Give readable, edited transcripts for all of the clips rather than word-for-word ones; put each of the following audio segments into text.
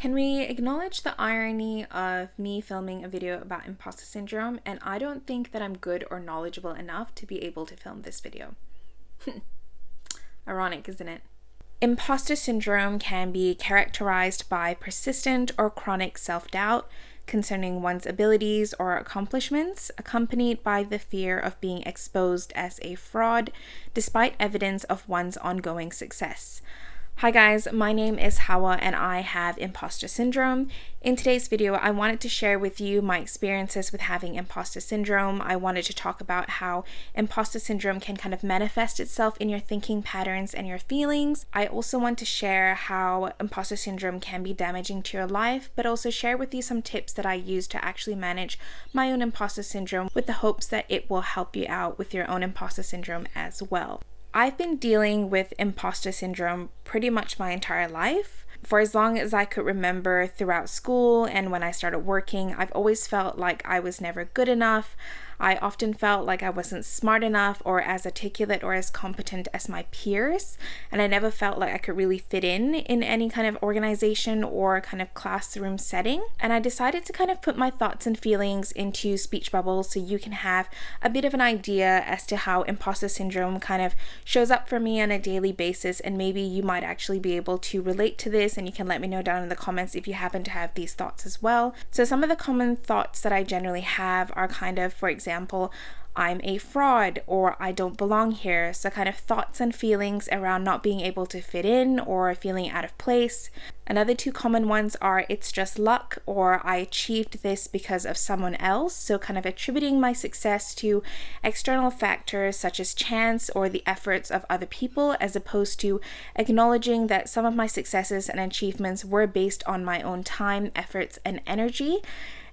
Can we acknowledge the irony of me filming a video about imposter syndrome, and I don't think that I'm good or knowledgeable enough to be able to film this video? Ironic, isn't it? Imposter syndrome can be characterized by persistent or chronic self-doubt concerning one's abilities or accomplishments, accompanied by the fear of being exposed as a fraud despite evidence of one's ongoing success. Hi guys, my name is Hawa and I have imposter syndrome. In today's video, I wanted to share with you my experiences with having imposter syndrome. I wanted to talk about how imposter syndrome can kind of manifest itself in your thinking patterns and your feelings. I also want to share how imposter syndrome can be damaging to your life, but also share with you some tips that I use to actually manage my own imposter syndrome with the hopes that it will help you out with your own imposter syndrome as well. I've been dealing with imposter syndrome pretty much my entire life. For as long as I could remember throughout school and when I started working, I've always felt like I was never good enough. I often felt like I wasn't smart enough or as articulate or as competent as my peers, and I never felt like I could really fit in any kind of organization or kind of classroom setting. And I decided to kind of put my thoughts and feelings into speech bubbles so you can have a bit of an idea as to how imposter syndrome kind of shows up for me on a daily basis, and maybe you might actually be able to relate to this, and you can let me know down in the comments if you happen to have these thoughts as well. So some of the common thoughts that I generally have are kind of, for example, I'm a fraud or I don't belong here. So kind of thoughts and feelings around not being able to fit in or feeling out of place. Another two common ones are it's just luck or I achieved this because of someone else. So kind of attributing my success to external factors such as chance or the efforts of other people, as opposed to acknowledging that some of my successes and achievements were based on my own time, efforts, and energy.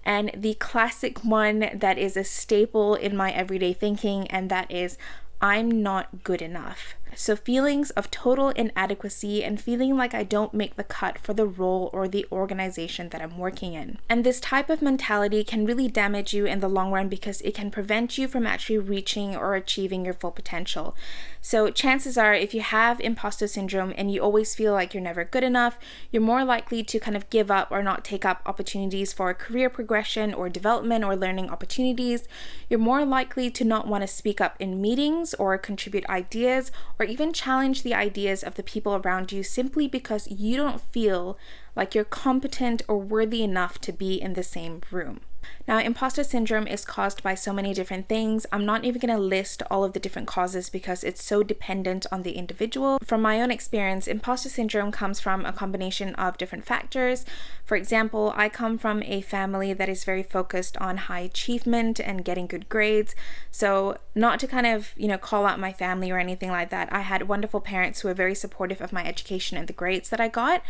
And the classic one that is a staple in my everyday thinking, and that is, I'm not good enough. So feelings of total inadequacy and feeling like I don't make the cut for the role or the organization that I'm working in. And this type of mentality can really damage you in the long run because it can prevent you from actually reaching or achieving your full potential. So chances are, if you have imposter syndrome and you always feel like you're never good enough, you're more likely to kind of give up or not take up opportunities for career progression or development or learning opportunities. You're more likely to not want to speak up in meetings or contribute ideas or even challenge the ideas of the people around you simply because you don't feel like you're competent or worthy enough to be in the same room. Now, imposter syndrome is caused by so many different things. I'm not even going to list all of the different causes because it's so dependent on the individual. From my own experience, imposter syndrome comes from a combination of different factors. For example, I come from a family that is very focused on high achievement and getting good grades. So not to kind of, call out my family or anything like that. I had wonderful parents who were very supportive of my education and the grades that I got.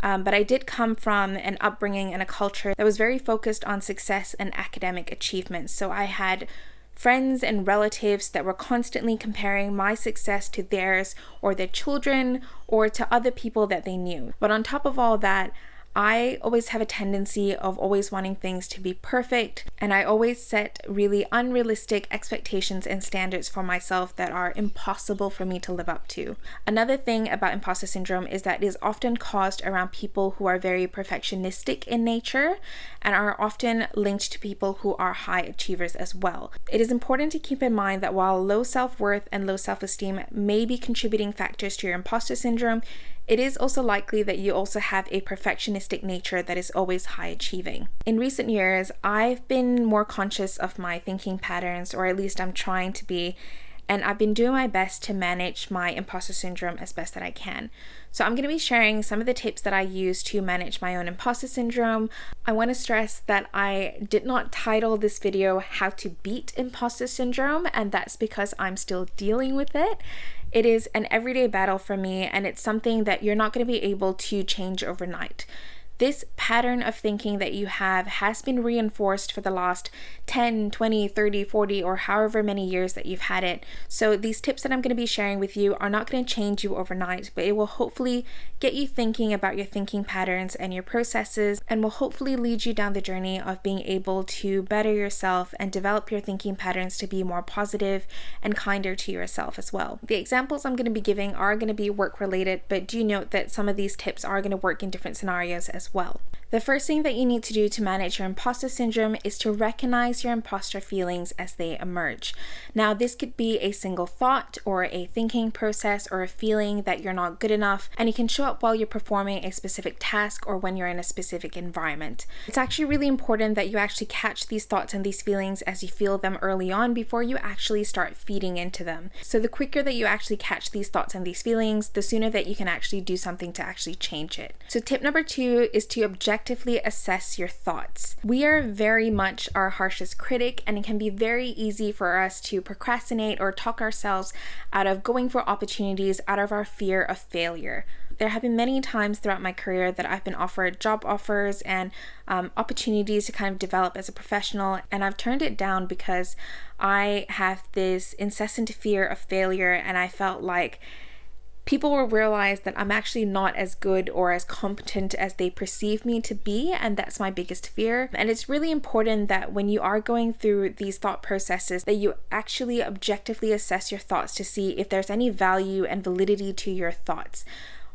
But I did come from an upbringing and a culture that was very focused on success and academic achievements. So I had friends and relatives that were constantly comparing my success to theirs or their children or to other people that they knew. But on top of all that, I always have a tendency of always wanting things to be perfect, and I always set really unrealistic expectations and standards for myself that are impossible for me to live up to. Another thing about imposter syndrome is that it is often caused around people who are very perfectionistic in nature and are often linked to people who are high achievers as well. It is important to keep in mind that while low self-worth and low self-esteem may be contributing factors to your imposter syndrome, it is also likely that you also have a perfectionistic nature that is always high achieving. In recent years, I've been more conscious of my thinking patterns, or at least I'm trying to be, and I've been doing my best to manage my imposter syndrome as best that I can. So I'm going to be sharing some of the tips that I use to manage my own imposter syndrome. I want to stress that I did not title this video How to Beat Imposter Syndrome, and that's because I'm still dealing with it. It is an everyday battle for me, and it's something that you're not going to be able to change overnight. This pattern of thinking that you have has been reinforced for the last 10, 20, 30, 40, or however many years that you've had it. So these tips that I'm going to be sharing with you are not going to change you overnight, but it will hopefully get you thinking about your thinking patterns and your processes, and will hopefully lead you down the journey of being able to better yourself and develop your thinking patterns to be more positive and kinder to yourself as well. The examples I'm going to be giving are going to be work related, but do note that some of these tips are going to work in different scenarios as well. The first thing that you need to do to manage your imposter syndrome is to recognize your imposter feelings as they emerge. Now, this could be a single thought or a thinking process or a feeling that you're not good enough, and it can show up while you're performing a specific task or when you're in a specific environment. It's actually really important that you actually catch these thoughts and these feelings as you feel them early on before you actually start feeding into them. So the quicker that you actually catch these thoughts and these feelings, the sooner that you can actually do something to actually change it. So tip number 2 is to objectively assess your thoughts. We are very much our harshest critic, and it can be very easy for us to procrastinate or talk ourselves out of going for opportunities out of our fear of failure. There have been many times throughout my career that I've been offered job offers and opportunities to kind of develop as a professional, and I've turned it down because I have this incessant fear of failure, and I felt like people will realize that I'm actually not as good or as competent as they perceive me to be, and that's my biggest fear. And it's really important that when you are going through these thought processes, that you actually objectively assess your thoughts to see if there's any value and validity to your thoughts.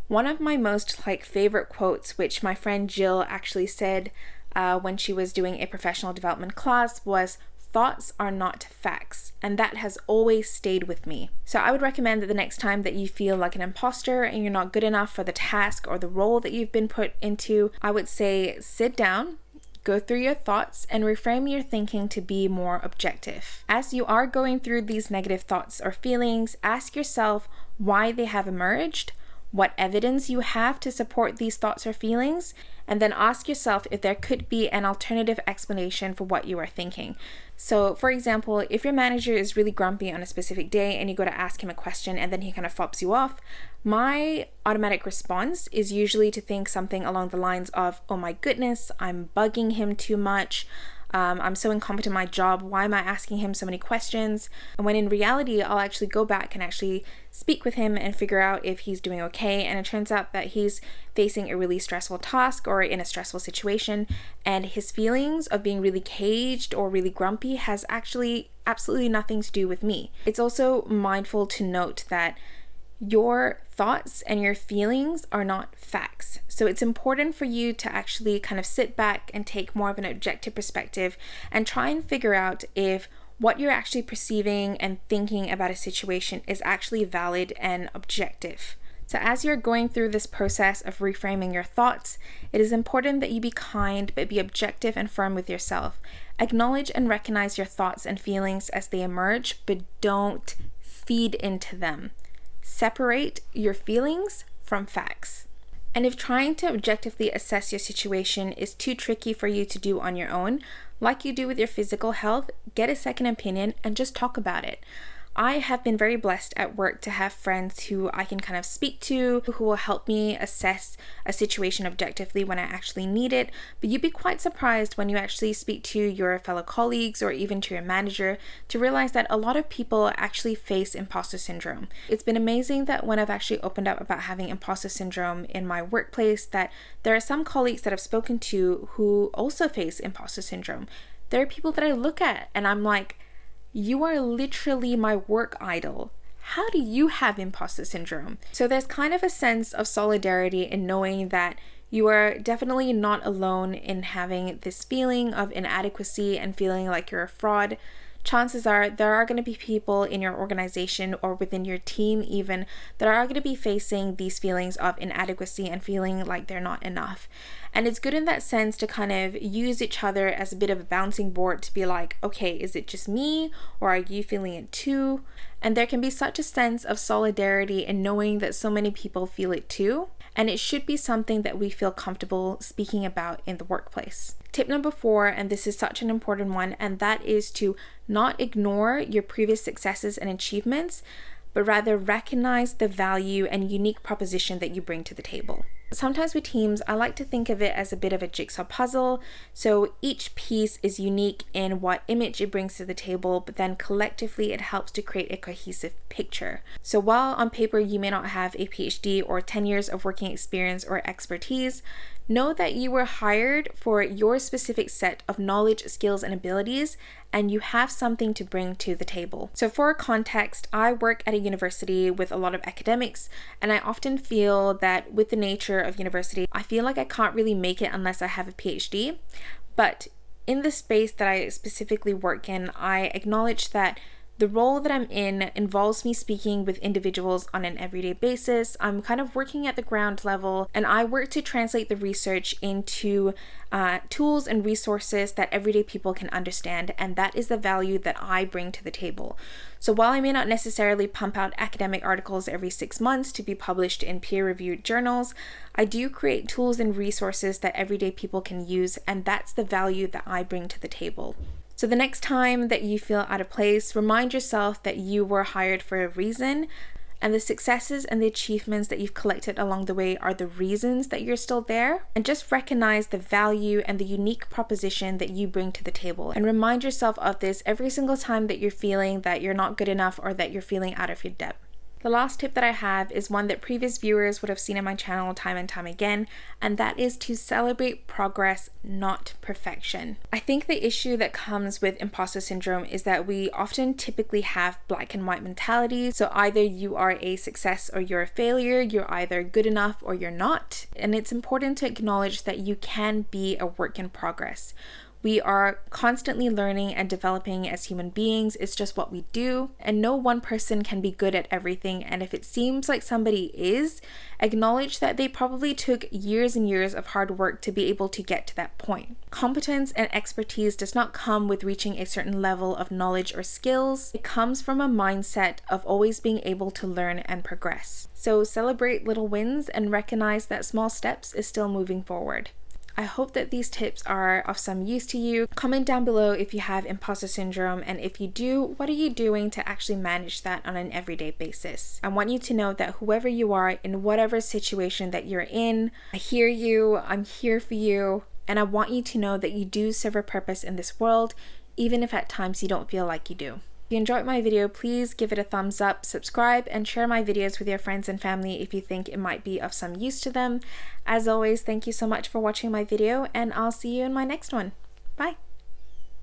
One of my most favorite quotes, which my friend Jill actually said when she was doing a professional development class, was, "Thoughts are not facts," and that has always stayed with me. So I would recommend that the next time that you feel like an imposter and you're not good enough for the task or the role that you've been put into, I would say sit down, go through your thoughts, and reframe your thinking to be more objective. As you are going through these negative thoughts or feelings, ask yourself why they have emerged, what evidence you have to support these thoughts or feelings, and then ask yourself if there could be an alternative explanation for what you are thinking. So, for example, if your manager is really grumpy on a specific day and you go to ask him a question and then he kind of fops you off, my automatic response is usually to think something along the lines of, "Oh my goodness, I'm bugging him too much. I'm so incompetent in my job. Why am I asking him so many questions?" And when in reality, I'll actually go back and actually speak with him and figure out if he's doing okay. And it turns out that he's facing a really stressful task or in a stressful situation, and his feelings of being really caged or really grumpy has actually absolutely nothing to do with me. It's also mindful to note that your thoughts and your feelings are not facts. So it's important for you to actually kind of sit back and take more of an objective perspective and try and figure out if what you're actually perceiving and thinking about a situation is actually valid and objective. So as you're going through this process of reframing your thoughts, it is important that you be kind but be objective and firm with yourself. Acknowledge and recognize your thoughts and feelings as they emerge, but don't feed into them. Separate your feelings from facts. And if trying to objectively assess your situation is too tricky for you to do on your own, like you do with your physical health, get a second opinion and just talk about it. I have been very blessed at work to have friends who I can kind of speak to, who will help me assess a situation objectively when I actually need it. But you'd be quite surprised when you actually speak to your fellow colleagues or even to your manager to realize that a lot of people actually face imposter syndrome. It's been amazing that when I've actually opened up about having imposter syndrome in my workplace, that there are some colleagues that I've spoken to who also face imposter syndrome. There are people that I look at and I'm like, "You are literally my work idol. How do you have imposter syndrome?" So there's kind of a sense of solidarity in knowing that you are definitely not alone in having this feeling of inadequacy and feeling like you're a fraud. Chances are there are going to be people in your organization or within your team even that are going to be facing these feelings of inadequacy and feeling like they're not enough. And it's good in that sense to kind of use each other as a bit of a bouncing board to be like, okay, is it just me or are you feeling it too? And there can be such a sense of solidarity in knowing that so many people feel it too. And it should be something that we feel comfortable speaking about in the workplace. Tip number 4, and this is such an important one, and that is to not ignore your previous successes and achievements, but rather recognize the value and unique proposition that you bring to the table. Sometimes with teams, I like to think of it as a bit of a jigsaw puzzle. So each piece is unique in what image it brings to the table, but then collectively it helps to create a cohesive picture. So while on paper you may not have a PhD or 10 years of working experience or expertise, know that you were hired for your specific set of knowledge, skills, and abilities, and you have something to bring to the table. So for context, I work at a university with a lot of academics, and I often feel that with the nature of university, I feel like I can't really make it unless I have a PhD. But in the space that I specifically work in, I acknowledge that the role that I'm in involves me speaking with individuals on an everyday basis. I'm kind of working at the ground level, and I work to translate the research into tools and resources that everyday people can understand, and that is the value that I bring to the table. So while I may not necessarily pump out academic articles every 6 months to be published in peer-reviewed journals, I do create tools and resources that everyday people can use, and that's the value that I bring to the table. So the next time that you feel out of place, remind yourself that you were hired for a reason, and the successes and the achievements that you've collected along the way are the reasons that you're still there. And just recognize the value and the unique proposition that you bring to the table. And remind yourself of this every single time that you're feeling that you're not good enough or that you're feeling out of your depth. The last tip that I have is one that previous viewers would have seen on my channel time and time again, and that is to celebrate progress, not perfection. I think the issue that comes with imposter syndrome is that we often typically have black and white mentalities. So either you are a success or you're a failure, you're either good enough or you're not. And it's important to acknowledge that you can be a work in progress. We are constantly learning and developing as human beings. It's just what we do, and no one person can be good at everything. And if it seems like somebody is, acknowledge that they probably took years and years of hard work to be able to get to that point. Competence and expertise does not come with reaching a certain level of knowledge or skills. It comes from a mindset of always being able to learn and progress. So celebrate little wins and recognize that small steps is still moving forward. I hope that these tips are of some use to you. Comment down below if you have imposter syndrome, and if you do, what are you doing to actually manage that on an everyday basis? I want you to know that whoever you are, in whatever situation that you're in, I hear you, I'm here for you, and I want you to know that you do serve a purpose in this world, even if at times you don't feel like you do. If you enjoyed my video, please give it a thumbs up, subscribe, and share my videos with your friends and family if you think it might be of some use to them. As always, thank you so much for watching my video, and I'll see you in my next one. Bye!